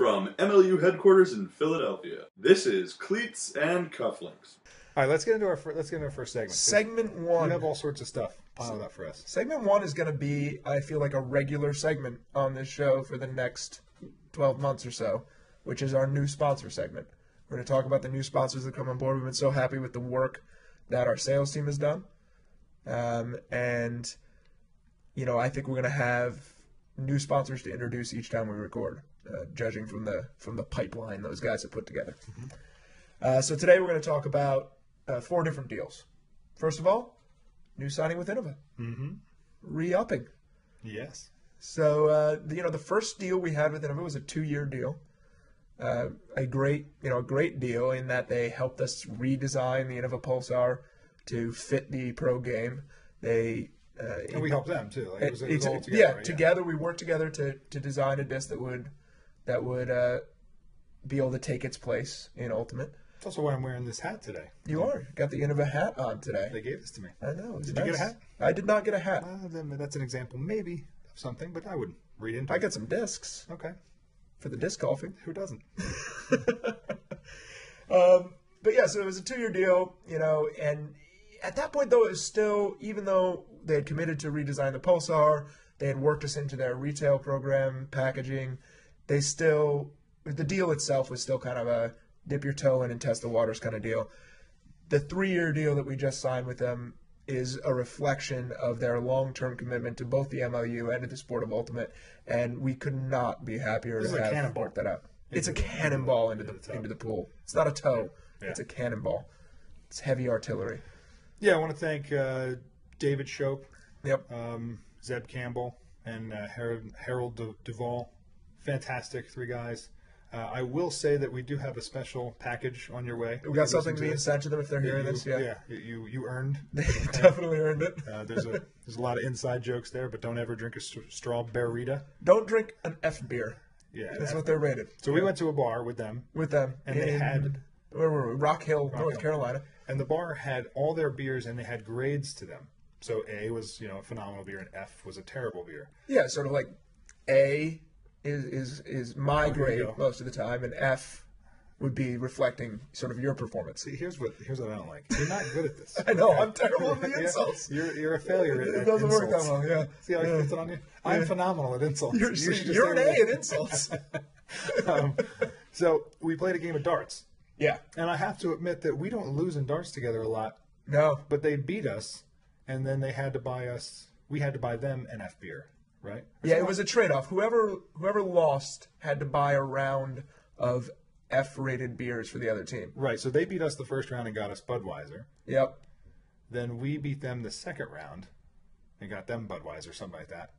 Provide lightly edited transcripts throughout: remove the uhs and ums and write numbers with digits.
From MLU headquarters in Philadelphia, this is Cleats and Cufflinks. All right, let's get into our first segment. Segment one. We have all sorts of stuff piled up for us. Segment one is going to be, I feel like, a regular segment on this show for the next 12 months or so, which is our new sponsor segment. We're going to talk about the new sponsors that come on board. We've been so happy with the work that our sales team has done. And, you know, I think we're going to have new sponsors to introduce each time we record, judging from the pipeline those guys have put together. Mm-hmm. So today we're going to talk about 4 different deals. First of all, new signing with Innova. Mm-hmm. Re-upping. Yes. So, the first deal we had with Innova was a 2-year deal. A great deal in that they helped us redesign the Innova Pulsar to fit the pro game. And we helped them too. Like it was all together, yeah, right? together we worked together to design a disc that would be able to take its place in Ultimate. That's also why I'm wearing this hat today. You are. Got the Innova hat on today. They gave this to me. I know. Did you get a hat? I did not get a hat. Then that's an example, maybe, of something, but I wouldn't read into it. I got some discs. Okay. For the disc golfing. Who doesn't? But yeah, so it was a 2-year deal, and at that point, though, it was still, even though they had committed to redesign the Pulsar, they had worked us into their retail program, packaging, the deal itself was still kind of a dip your toe in and test the waters kind of deal. The 3-year deal that we just signed with them is a reflection of their long-term commitment to both the MLU and to the sport of Ultimate, and we could not be happier to have worked that out. It's a cannonball into the pool. It's not a toe. Yeah. It's a cannonball. It's heavy artillery. Yeah, I want to thank David Shope, yep, Zeb Campbell, and Harold Duvall. Fantastic 3 guys. I will say that we do have a special package on your way. We got something being sent to them if they're hearing this. Yeah, you earned. They definitely earned it. There's a lot of inside jokes there, but don't ever drink a strawberry. Don't drink an F beer. Yeah, that's what they're rated. So we went to a bar with them. And they had where were we? Rock Hill, North Carolina. And the bar had all their beers, and they had grades to them. So A was a phenomenal beer, and F was a terrible beer. Yeah, sort of like A is my grade most of the time, and F would be reflecting sort of your performance. See, here's what I don't like. You're not good at this. I know, I'm terrible at the insults. You're a failure at it doesn't insults. work that well, yeah. See how I put it on you? I'm phenomenal at insults. You're an A at insults. So we played a game of darts. Yeah. And I have to admit that we don't lose in darts together a lot. No. But they beat us, and then we had to buy them an F beer, right? Yeah, it was a trade-off. Whoever lost had to buy a round of F-rated beers for the other team. Right, so they beat us the first round and got us Budweiser. Yep. Then we beat them the second round and got them Budweiser, something like that.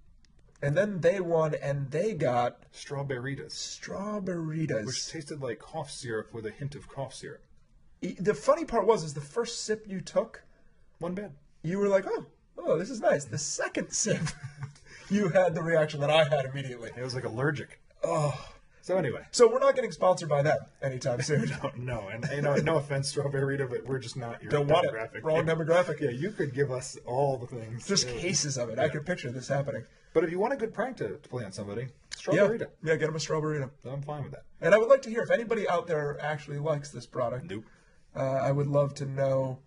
And then they won, and they got Strawberritas. Strawberritas. Which tasted like cough syrup with a hint of cough syrup. The funny part is the first sip you took, wasn't bad. You were like, oh, this is nice. The second sip, you had the reaction that I had immediately. It was like allergic. Oh. So anyway. So we're not getting sponsored by them anytime soon. No. And no offense, Strawberrita, but we're just not your Don't demographic. Want it. Wrong demographic. Yeah, you could give us all the things. Just cases of it. Yeah. I could picture this happening. But if you want a good prank to play on somebody, Strawberita. Yeah, get them a Strawberita. I'm fine with that. And I would like to hear if anybody out there actually likes this product. Nope. I would love to know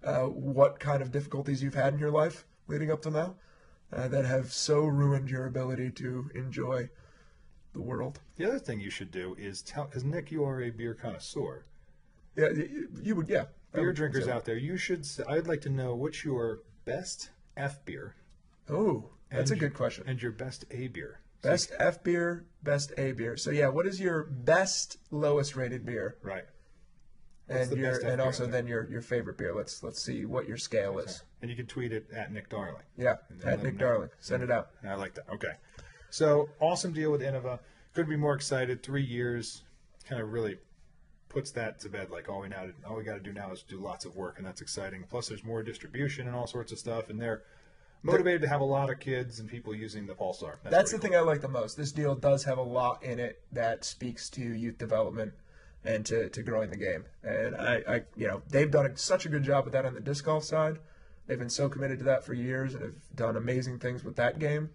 what kind of difficulties you've had in your life leading up to now that have so ruined your ability to enjoy the world. The other thing you should do is tell, because Nick, you are a beer connoisseur. Yeah, you would, yeah. Beer drinkers out there, I'd like to know what's your best F beer. Oh, that's a good question. And your best A beer. Best F beer, best A beer. So yeah, what is your best lowest rated beer? Right. And also then your favorite beer. Let's see what your scale is. And you can tweet it at Nick Darling. Yeah, at Nick Darling. Send it out. I like that. Okay. So awesome deal with Innova. Couldn't be more excited. 3 years kind of really puts that to bed. Like all we got to do now is do lots of work, and that's exciting. Plus, there's more distribution and all sorts of stuff, and they're motivated to have a lot of kids and people using the Pulsar. That's the thing I like the most. This deal does have a lot in it that speaks to youth development and to growing the game. And I they've done such a good job with that on the disc golf side. They've been so committed to that for years and have done amazing things with that game.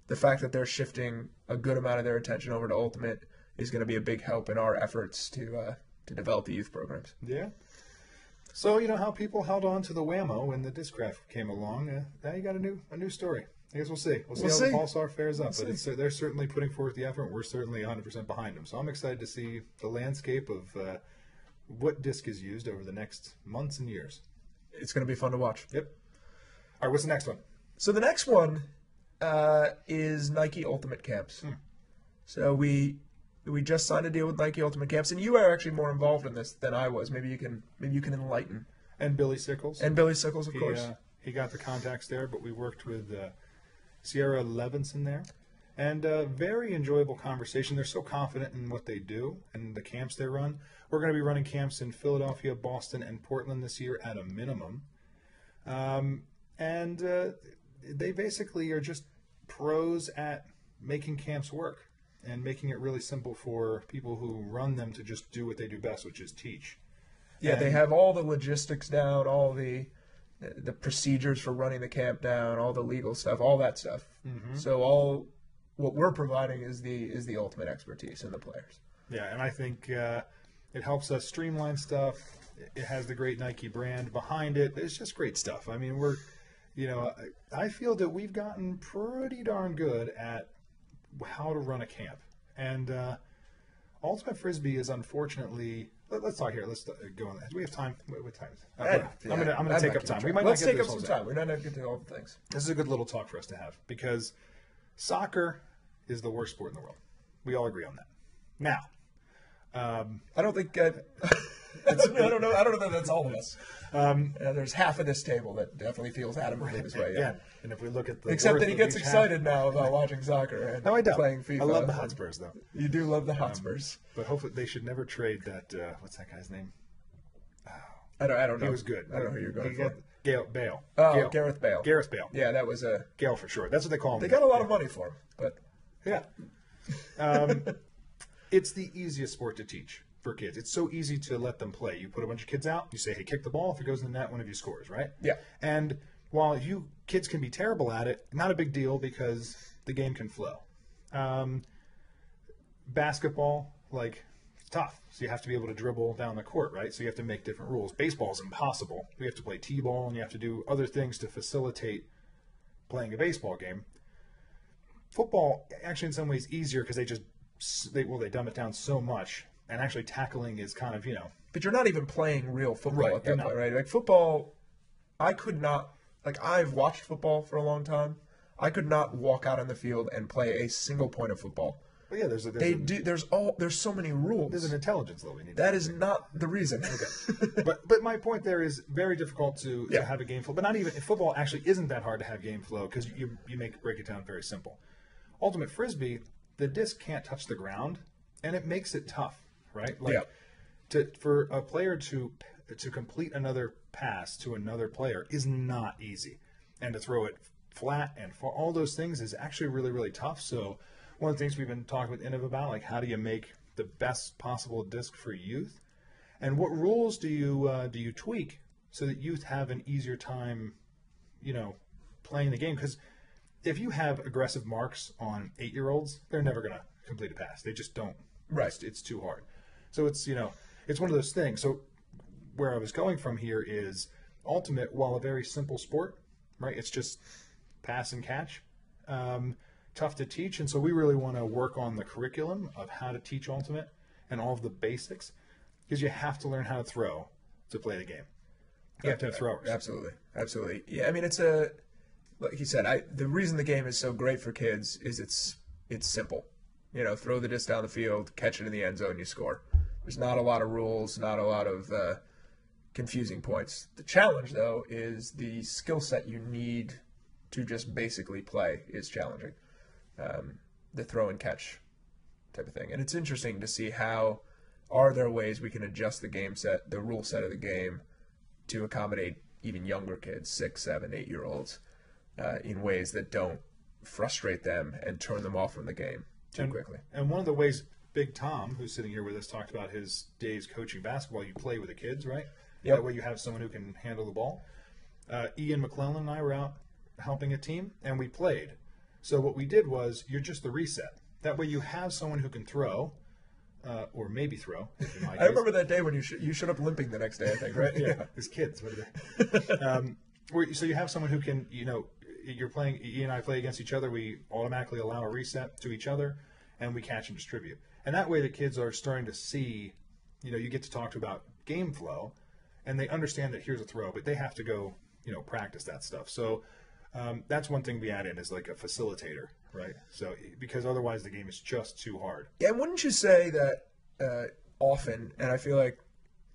The fact that they're shifting a good amount of their attention over to Ultimate is going to be a big help in our efforts to develop the youth programs. Yeah. So you know how people held on to the Whammo when the Discraft came along. Now you got a new story. I guess we'll see. We'll see how the Pulsar fares up. But they're certainly putting forth the effort. We're certainly 100% behind them. So I'm excited to see the landscape of what disc is used over the next months and years. It's going to be fun to watch. Yep. All right, what's the next one? So the next one is Nike Ultimate Camps. So we just signed a deal with Nike Ultimate Camps, and you are actually more involved in this than I was. Maybe you can enlighten. And Billy Sickles. And Billy Sickles, of course. He got the contacts there, but we worked with Sierra Levinson there. And very enjoyable conversation. They're so confident in what they do and the camps they run. We're going to be running camps in Philadelphia, Boston, and Portland this year at a minimum. And they basically are just pros at making camps work and making it really simple for people who run them to just do what they do best, which is teach. Yeah, and they have all the logistics down, all the procedures for running the camp down, all the legal stuff, all that stuff. So what we're providing is the ultimate expertise in the players. Yeah, and I think it helps us streamline stuff. It has the great Nike brand behind it. It's just great stuff. I mean, I feel that we've gotten pretty darn good at how to run a camp. And Ultimate Frisbee is unfortunately... Let's talk here. Let's go on that. Do we have time? What time is it? I'm gonna take up time. Let's take up some time. We're not going to get to all the things. This is a good little talk for us to have because soccer is the worst sport in the world. We all agree on that. Now, I don't think... I don't know that that's all of us. There's half of this table that definitely feels adamantly this way. Yeah. And if we look at the except that he gets excited now about watching soccer and playing FIFA. I love the Hotspurs, though. You do love the Hotspurs, but hopefully they should never trade that. What's that guy's name? I don't know. He was good. I don't know who you're going for. Bale. Oh, Gareth Bale. Gareth Bale. Yeah, that was a Gale for short. That's what they call him. They got a lot of money for him, but yeah. It's the easiest sport to teach for kids. It's so easy to let them play. You put a bunch of kids out, you say, hey, kick the ball. If it goes in the net, one of you scores, right? Yeah. And while you kids can be terrible at it, not a big deal because the game can flow. Basketball, it's tough. So you have to be able to dribble down the court, right? So you have to make different rules. Baseball is impossible. We have to play t-ball, and you have to do other things to facilitate playing a baseball game. Football, actually, in some ways, easier because they dumb it down so much. And actually tackling is kind of, But you're not even playing real football at that point, right? Like football, I could not, I've watched football for a long time. I could not walk out on the field and play a single point of football. But yeah, there's so many rules. There's an intelligence level we need. That is not the reason. Okay. but my point there is very difficult to have a game flow. But not even football actually isn't that hard to have game flow because you break it down very simple. Ultimate Frisbee, the disc can't touch the ground, and it makes it tough. Right? For a player to complete another pass to another player is not easy. And to throw it flat and for all those things is actually really, really tough. So one of the things we've been talking with Innov about, how do you make the best possible disc for youth? And what rules do you tweak so that youth have an easier time, playing the game? Because if you have aggressive marks on 8-year-olds, they're never going to complete a pass. They just don't. Right. It's too hard. So it's one of those things. So where I was going from here is Ultimate, while a very simple sport, right? It's just pass and catch, tough to teach. And so we really want to work on the curriculum of how to teach Ultimate and all of the basics because you have to learn how to throw to play the game. You have to have throwers. Absolutely. Yeah, I mean, it's like you said, the reason the game is so great for kids is it's simple. Throw the disc down the field, catch it in the end zone, you score. There's not a lot of rules, not a lot of confusing points. The challenge, though, is the skill set you need to just basically play is challenging. The throw and catch type of thing. And it's interesting to see are there ways we can adjust the rule set of the game to accommodate even younger kids, 6, 7, 8-year-olds, in ways that don't frustrate them and turn them off from the game too quickly. And one of the ways Big Tom, who's sitting here with us, talked about his days coaching basketball. You play with the kids, right? Yep. That way you have someone who can handle the ball. Ian McClellan and I were out helping a team, and we played. So what we did was you're just the reset. That way you have someone who can throw, or maybe throw. In my I case. remember that day when you showed up limping the next day, I think, right? Yeah, these kids. What are they? So you have someone who can, you're playing. Ian and I play against each other. We automatically allow a reset to each other, and we catch and distribute. And that way, the kids are starting to see. You get to talk to about game flow, and they understand that here's a throw, but they have to go, practice that stuff. So that's one thing we add in is like a facilitator, right? So because otherwise the game is just too hard. Yeah, and wouldn't you say that often, and I feel like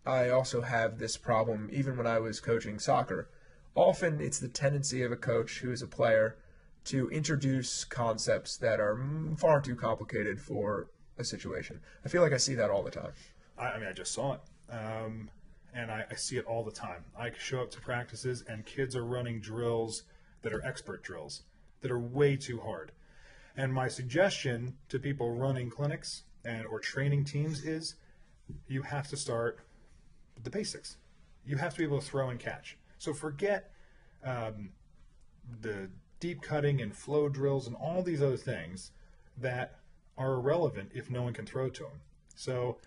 I also have this problem even when I was coaching soccer, often it's the tendency of a coach who is a player to introduce concepts that are far too complicated for a situation. I feel like I see that all the time. I just saw it. And I see it all the time. I show up to practices and kids are running drills that are expert drills that are way too hard. And my suggestion to people running clinics or training teams is you have to start with the basics. You have to be able to throw and catch. So forget the deep cutting and flow drills and all these other things that are irrelevant if no one can throw to them. So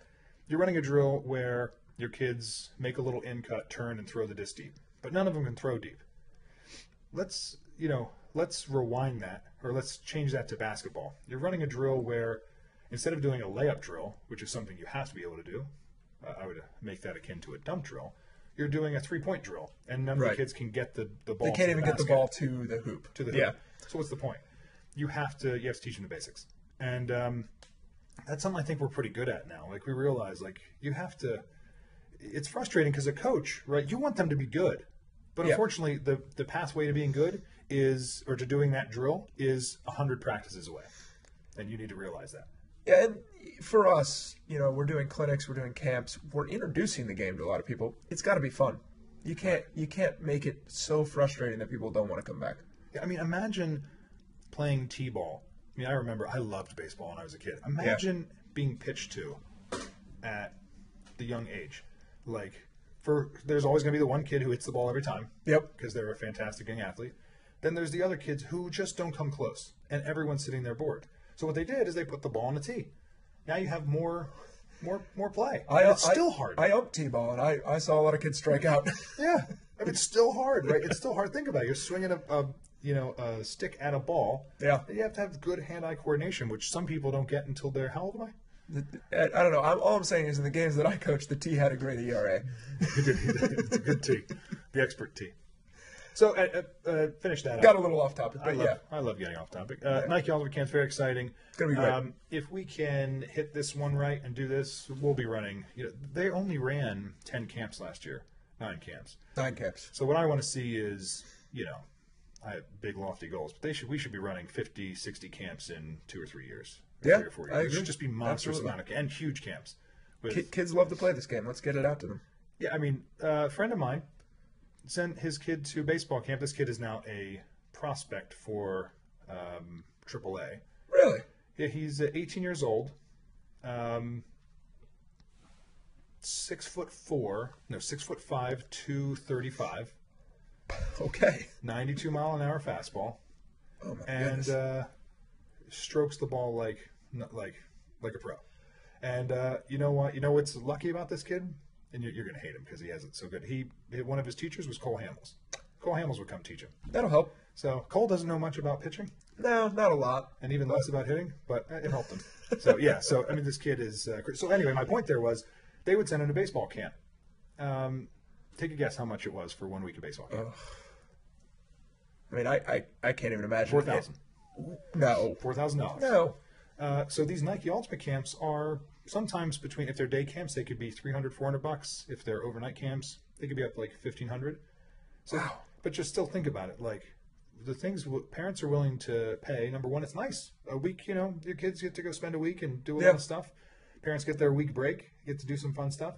you're running a drill where your kids make a little in cut, turn, and throw the disc deep, but none of them can throw deep. Let's rewind that, or let's change that to basketball. You're running a drill where instead of doing a layup drill, which is something you have to be able to do, I would make that akin to a dump drill. You're doing a 3-point drill, and none of the kids can get the ball. They can't even get the ball to the hoop. Yeah. So what's the point? You have to teach them the basics, and that's something I think we're pretty good at now. Like we realize, you have to. It's frustrating because a coach, right? You want them to be good, but unfortunately, the pathway to being good or to doing that drill is 100 practices away, and you need to realize that. Yeah, and for us, we're doing clinics, we're doing camps, we're introducing the game to a lot of people. It's got to be fun. You can't make it so frustrating that people don't want to come back. Yeah, I mean, imagine playing t-ball. I mean, I remember I loved baseball when I was a kid. Imagine being pitched to at the young age. There's always going to be the one kid who hits the ball every time. Yep. Because they're a fantastic young athlete. Then there's the other kids who just don't come close, and everyone's sitting there bored. So what they did is they put the ball on the tee. Now you have more play. It's still hard. I umped t-ball, and I saw a lot of kids strike out. Yeah, I mean, it's still hard, right? It's still hard. Think about it. You're swinging a stick at a ball. Yeah. You have to have good hand-eye coordination, which some people don't get until they're, how old am I? I don't know. All I'm saying is in the games that I coached, the T had a great ERA. It's a good T. The expert T. So finish that Got up. a little off topic, but I love getting off topic. Nike Ultimate Camp's very exciting. It's going to be great. If we can hit this one right and do this, we'll be running. They only ran 10 camps last year, 9 camps. 9 camps. So what I want to see is, I have big lofty goals, but we should be running 50, 60 camps in 2 or 3 years. 3 or 4 years. I agree. It should just be monstrous amount of and huge camps. Kids love to play this game. Let's get it out to them. Yeah, I mean, a friend of mine sent his kid to baseball camp. This kid is now a prospect for AAA. Really? Yeah, he's 18 years old. 6'5", 235. Okay. 92 mile an hour fastball. Oh my goodness. And strokes the ball like a pro. And you know what? You know what's lucky about this kid? And you're going to hate him because he has it so good. One of his teachers was Cole Hamels. Cole Hamels would come teach him. That'll help. So Cole doesn't know much about pitching. No, not a lot. And even less about hitting, but it helped him. So, yeah. So, I mean, this kid is so anyway, my point there was they would send him to baseball camp. Take a guess how much it was for 1 week of baseball camp. I mean, I can't even imagine. $4,000. No. $4,000. No. So these Nike Ultimate camps are sometimes if they're day camps, they could be $300, $400. If they're overnight camps, they could be up like $1,500. So, wow. But just still think about it. Like the things parents are willing to pay. Number one, it's nice. A week, your kids get to go spend a week and do a lot of stuff. Parents get their week break, get to do some fun stuff.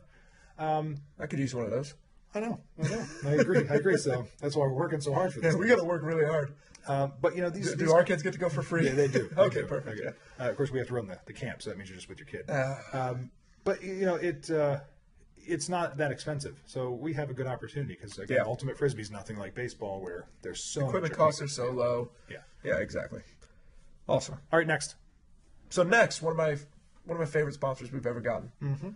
I could use one of those. I know. I agree. So that's why we're working so hard for this. Yeah, we got to work really hard. But these do our kids get to go for free? Yeah, they do. Okay, perfect. Okay. Of course, we have to run the camp, so that means you're just with your kid. But it's not that expensive, so we have a good opportunity because ultimate frisbee is nothing like baseball, where there's so equipment costs are so low. Yeah. Yeah, exactly. Awesome. All right, next. So next, one of one of my favorite sponsors we've ever gotten. Mm-hmm.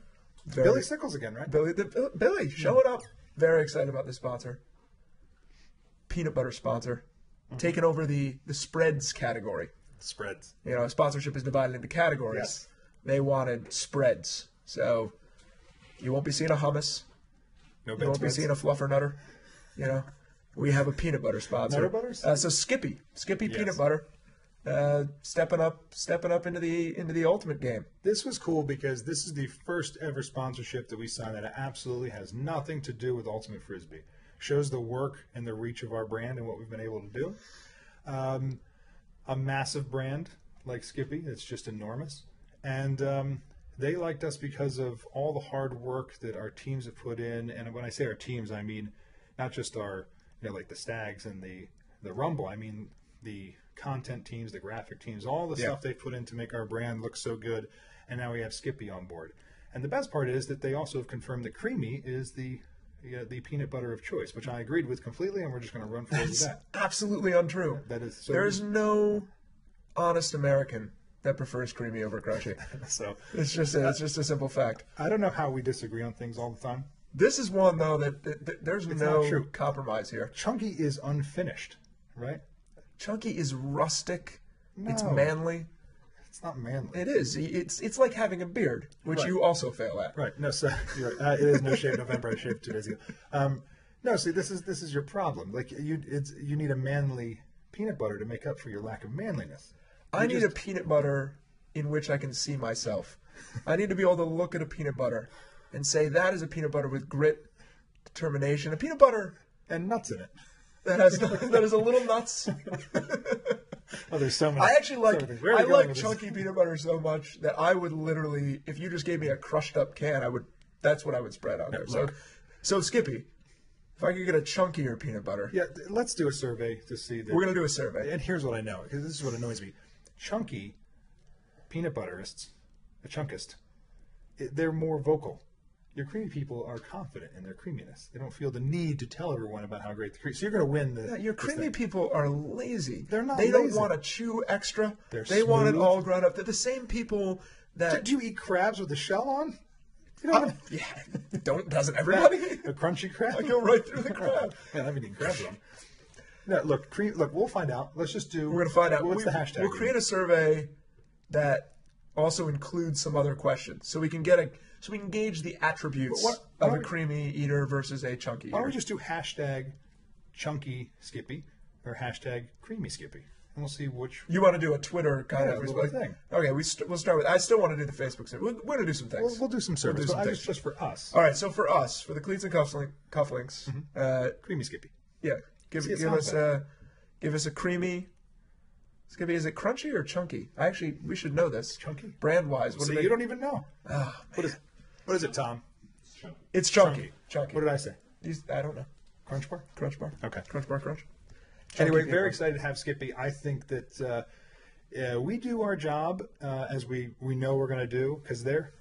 Very- Billy Sickles again, right? Billy, showing up. Very excited about this sponsor. Peanut butter sponsor. Taking over the spreads category. Spreads. You know, sponsorship is divided into categories. Yes. They wanted spreads. So you won't be seeing a hummus. No You bed won't spreads. be seeing a fluffer nutter. You know, we have a peanut butter sponsor. Nutter butters? So Skippy Yes. peanut butter, stepping up into the ultimate game. This was cool because this is the first ever sponsorship that we signed that absolutely has nothing to do with Ultimate Frisbee. Shows the work and the reach of our brand and what we've been able to do. A massive brand like Skippy, it's just enormous. And they liked us because of all the hard work that our teams have put in. And when I say our teams, I mean not just our, like the Stags and the Rumble. I mean the content teams, the graphic teams, all the stuff they put in to make our brand look so good. And now we have Skippy on board. And the best part is that they also have confirmed that Creamy is the peanut butter of choice, which I agreed with completely, and we're just going to run forward with that. Absolutely untrue. That is so. There is no honest American that prefers creamy over crunchy. So It's just a simple fact. I don't know how we disagree on things all the time. This is one though that there's not no true. compromise here. Chunky is unfinished, right? Chunky is rustic. It's No. manly. It's not manly. It is. It's like having a beard, which Right. you also fail at. Right. No, so you're right. It is No Shave November. I shaved 2 days ago. No, see, this is your problem. Like you need a manly peanut butter to make up for your lack of manliness. I need a peanut butter in which I can see myself. I need to be able to look at a peanut butter and say that is a peanut butter with grit, determination. A peanut butter And nuts in it. that has a little nuts. Oh, there's so many. I actually so like many things. Where are we I going like with this? chunky peanut butter so much that I would literally, if you just gave me a crushed up can, that's what I would spread on there. look. So Skippy, if I could get a chunkier peanut butter, Yeah, let's do a survey to see that. we're gonna do a survey. And here's what I know, because this is what annoys me. Chunky peanut butterists, the chunkist, they're more vocal. Your creamy people are confident in their creaminess. They don't feel the need to tell everyone about how great the cream. So you're going to win the. Your this creamy thing. people are lazy. They're not They don't lazy. want to chew extra. They're they want it smooth. all ground up. They're the same people that. Do you eat crabs with the shell on? You don't have Yeah. Doesn't everybody? a crunchy crab. I go right through the crab. Man, I've been eating crabs on. No, look, look, we'll find out. Let's just do. We're gonna find out. What's the hashtag? We'll create a survey that also includes some other questions, so we can gauge the attributes But of why a don't creamy eater versus a chunky Why don't eater. we just do hashtag chunky Skippy or hashtag creamy Skippy, and we'll see which. You want to do a Twitter kind Yeah, of we'll do a thing. Okay, we'll start with. I still want to do the Facebook survey. We're gonna do some things. We'll do some surveys, some but things. just for us. All right, so for us, for the Cleats and Cufflinks, Creamy Skippy. yeah, give See, it us sounds give us a creamy. Skippy, is it crunchy or chunky? We should know this. Chunky? Brand wise, what See, do they? you don't even know. Oh, What is it, Tom? it's chunky. Chunky. What did I say? I don't know. Crunch bar? Crunch bar. Okay. Crunch bar crunch. Anyway, Chunky very people. excited to have Skippy. I think that we do our job as we know we're going to do, because they're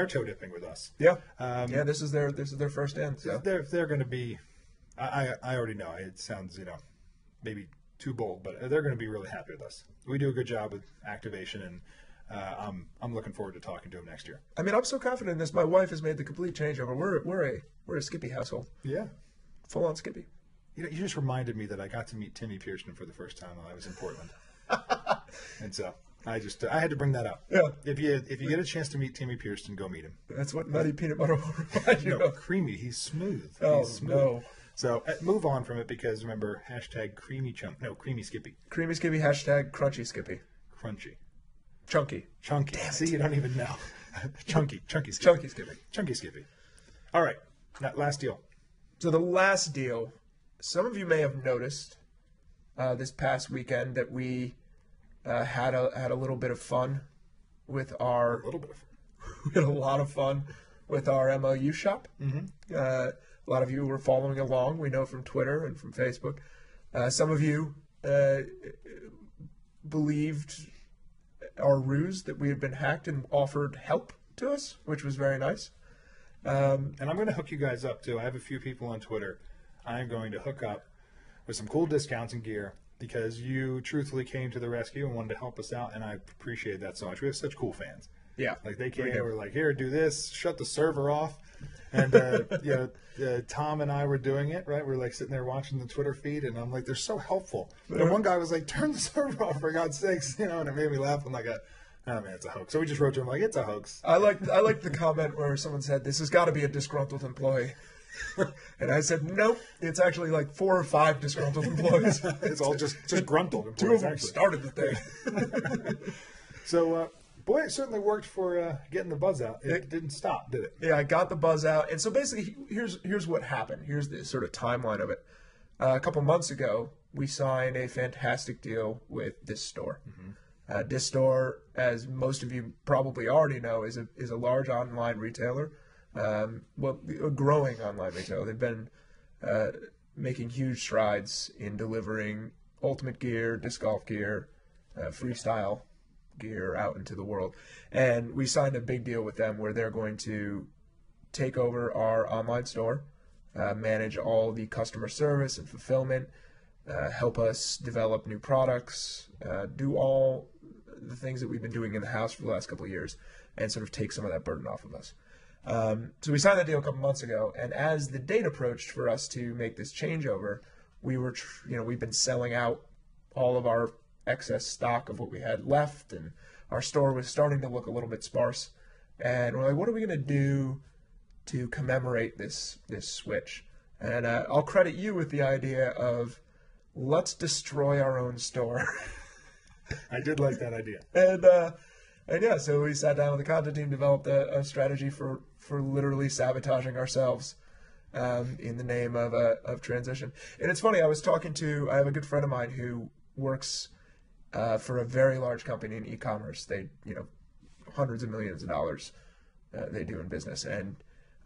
toe dipping with us. Yeah. Yeah. This is their first end. So. They're going to be. I already know. It sounds maybe too bold, but they're going to be really happy with us. We do a good job with activation, and I'm looking forward to talking to them next year. I mean, I'm so confident in this. My wife has made the complete changeover. We're a Skippy household. Yeah. Full on Skippy. You just reminded me that I got to meet Timmy Pearson for the first time while I was in Portland, and so I had to bring that up. Yeah. If you get a chance to meet Timmy Pearson, go meet him. That's what nutty peanut butter will remind you No, of. creamy. He's smooth. Oh, He's smooth. no. So move on from it, because remember, hashtag creamy creamy Skippy, Creamy Skippy, hashtag crunchy Skippy. crunchy, Chunky. chunky. See, you don't even know. chunky Skippy. Chunky Skippy. Chunky Skippy. All right, now, last deal. So the last deal, some of you may have noticed this past weekend that we had a little bit of fun with our. A little bit of. We had a lot of fun with our MOU shop. Mm-hmm. A lot of you were following along. We know from Twitter and from Facebook. Some of you believed our ruse that we had been hacked and offered help to us, which was very nice. And I'm going to hook you guys up too. I have a few people on Twitter. I'm going to hook up with some cool discounts and gear, because you truthfully came to the rescue and wanted to help us out, and I appreciate that so much. We have such cool fans. Yeah. Like they came in, were like, here, do this, shut the server off. And, Tom and I were doing it, right? We're like sitting there watching the Twitter feed, and I'm like, they're so helpful. And one guy was like, turn the server off, for God's sakes, and it made me laugh. I'm like, oh man, it's a hoax. So we just wrote to him like, it's a hoax. I like the comment where someone said, this has got to be a disgruntled employee. And I said, nope, it's actually like 4 or 5 disgruntled employees. It's all just gruntled employees. 2 of them actually started the thing. So, boy, it certainly worked for getting the buzz out. It didn't stop, did it? Yeah, I got the buzz out. And so basically, here's what happened. Here's the sort of timeline of it. A couple months ago, we signed a fantastic deal with this store. Mm-hmm. This store, as most of you probably already know, is a large online retailer. A growing online retailer. They've been making huge strides in delivering ultimate gear, disc golf gear, freestyle gear out into the world. And we signed a big deal with them where they're going to take over our online store, manage all the customer service and fulfillment, help us develop new products, do all the things that we've been doing in the house for the last couple of years, and sort of take some of that burden off of us. So we signed that deal a couple months ago, and as the date approached for us to make this changeover, we've been selling out all of our excess stock of what we had left, and our store was starting to look a little bit sparse. And we're like, what are we going to do to commemorate this switch? And I'll credit you with the idea of, let's destroy our own store. I did like that idea. And yeah, so we sat down with the content team, developed a strategy for literally sabotaging ourselves in the name of transition. And it's funny, I have a good friend of mine who works for a very large company in e-commerce. They, hundreds of millions of dollars they do in business. And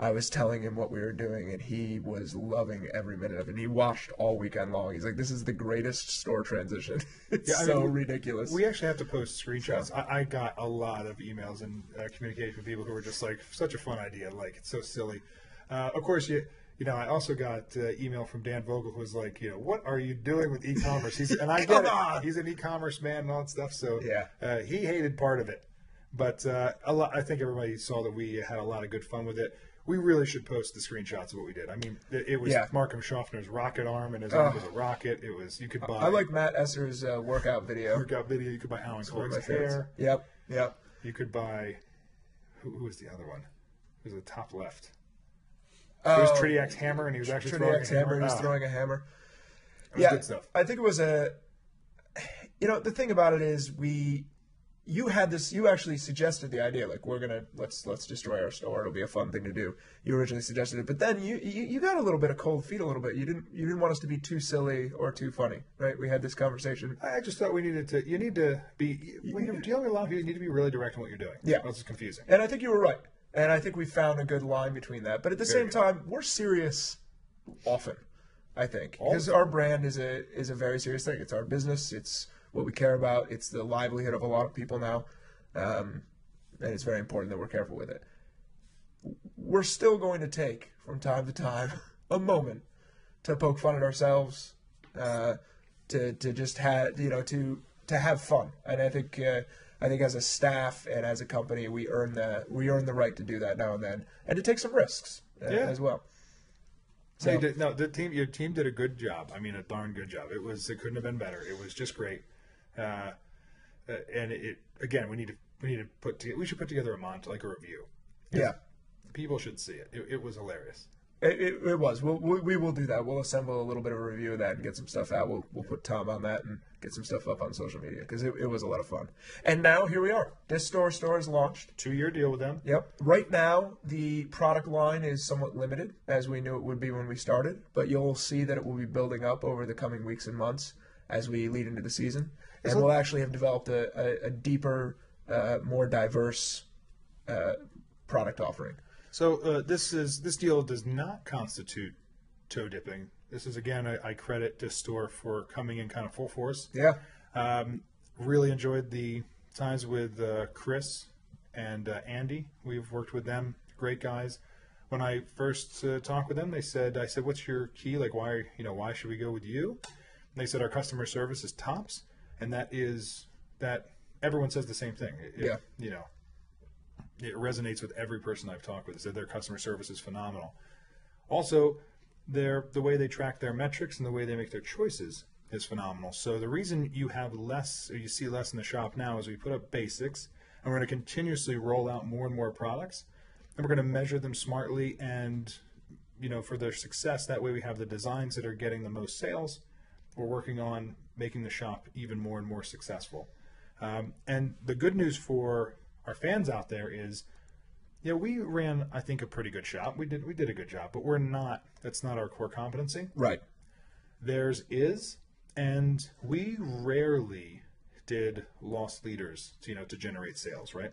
I was telling him what we were doing, and he was loving every minute of it. And he watched all weekend long. He's like, this is the greatest store transition. It's ridiculous. We actually have to post screenshots. I got a lot of emails and communication with people who were just like, such a fun idea. Like, it's so silly. Of course, I also got email from Dan Vogel who was like, what are you doing with e-commerce? And I get it. He's an e-commerce man and all that stuff. So yeah. He hated part of it. But I think everybody saw that we had a lot of good fun with it. We really should post the screenshots of what we did. I mean, it was Markham Schaffner's rocket arm, and his arm was a rocket. It was, you could buy... I like Matt Esser's workout video. You could buy Alan Clark's hair. Yep. You could buy... Who was the other one? It was the top left. Oh, it was Tridiac's hammer, and he was actually throwing a hammer. He was throwing a hammer. It was good stuff. I think it was the thing about it is you actually suggested the idea, like, let's destroy our store. It'll be a fun thing to do. You originally suggested it, but then you got a little bit of cold feet a little bit. You didn't want us to be too silly or too funny, right? We had this conversation. I just thought when you're dealing with a lot of people, you need to be really direct in what you're doing. Yeah. Else it's confusing. And I think you were right. And I think we found a good line between that. But at the same time, we're serious often, I think. Because our brand is a very serious thing. It's our business. It's what we care about. It's the livelihood of a lot of people now. And it's very important that we're careful with it. We're still going to take, from time to time, a moment to poke fun at ourselves, to just have, to have fun. And I think as a staff and as a company, we earn the right to do that now and then, and to take some risks as well. So your team did a good job. I mean, a darn good job. It couldn't have been better. It was just great. And we should put together a review. Yeah, people should see it. It was hilarious. It was. We will do that. We'll assemble a little bit of a review of that and get some stuff out. We'll put Tom on that and get some stuff up on social media because it was a lot of fun. And now here we are. This store is launched. 2-year deal with them. Yep. Right now the product line is somewhat limited, as we knew it would be when we started. But you'll see that it will be building up over the coming weeks and months as we lead into the season. And we'll actually have developed a deeper, more diverse product offering. So this deal does not constitute toe dipping. This is, again, I credit this store for coming in kind of full force. Yeah. Really enjoyed the times with Chris and Andy. We've worked with them. Great guys. When I first talked with them, I said, "What's your key? Like, why should we go with you?" And they said, "Our customer service is tops," and that everyone says the same thing. it resonates with every person I've talked with. They said their customer service is phenomenal. Also, the way they track their metrics and the way they make their choices is phenomenal. So the reason you have less, or you see less in the shop now, is we put up basics, and we're going to continuously roll out more and more products, and we're going to measure them smartly, and for their success, that way we have the designs that are getting the most sales. We're working on making the shop even more and more successful. And the good news for our fans out there is, we ran, I think, a pretty good shop. We did a good job, but that's not our core competency. Right. Theirs is, and we rarely did lost leaders, to generate sales, right?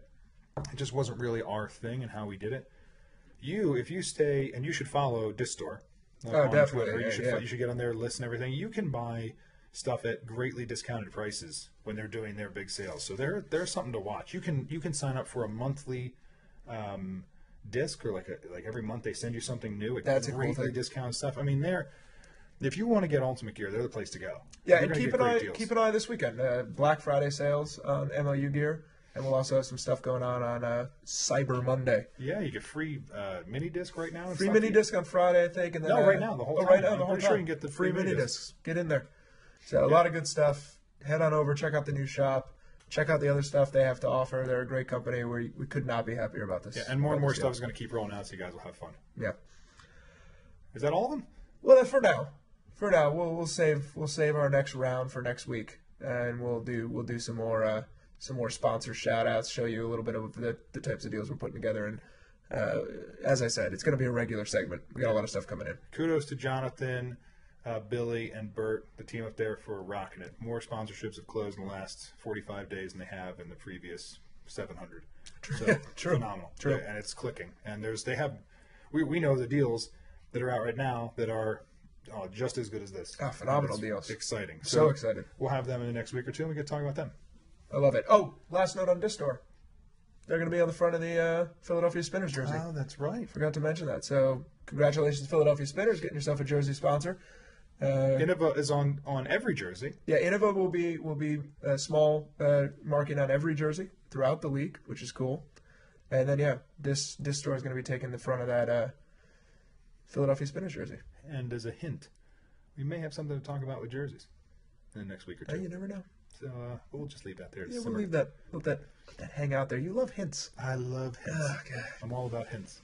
It just wasn't really our thing and how we did it. If you stay, and you should follow Distore. Oh, definitely. Twitter. You should get on their list and everything. You can buy stuff at greatly discounted prices when they're doing their big sales. So there's something to watch. You can sign up for a monthly disc, or like every month they send you something new. That's greatly a cool thing. Discounted stuff. I mean, if you want to get ultimate gear, they're the place to go. Yeah, and keep an eye this weekend. Black Friday sales on MLU gear, and we'll also have some stuff going on Cyber Monday. Yeah, you get free mini disc right now. Free mini disc on Friday, I think, and then right now the whole time. Right now the I'm whole pretty time. sure you can get the free mini discs. discs. Get in there. So a lot of good stuff. Head on over, check out the new shop. Check out the other stuff they have to offer. They're a great company. We could not be happier about this. Yeah, and more stuff is going to keep rolling out, so you guys will have fun. Yeah. Is that all of them? Well, for now, we'll save our next round for next week, and we'll do some more sponsor shout outs, show you a little bit of the types of deals we're putting together, and as I said, it's going to be a regular segment. We got a lot of stuff coming in. Kudos to Jonathan, Billy, and Bert, the team up there, for rocking it. More sponsorships have closed in the last 45 days than they have in the previous 700. So, True. Phenomenal. True. And it's clicking. And we know the deals that are out right now that are just as good as this. Oh, phenomenal deals. Exciting. So excited. We'll have them in the next week or two, and we get to talk about them. I love it. Oh, last note on Distore. They're going to be on the front of the Philadelphia Spinners jersey. Oh, that's right. Forgot to mention that. So congratulations, Philadelphia Spinners, getting yourself a jersey sponsor. Innova is on every jersey. Yeah, Innova will be a small marking on every jersey throughout the league, which is cool. And then Distore is going to be taking the front of that Philadelphia Spinners jersey. And as a hint, we may have something to talk about with jerseys in the next week or two. You never know. So we'll just leave that there. Yeah, we'll leave that. Let that hang out there. You love hints. I love hints. Oh, God. I'm all about hints.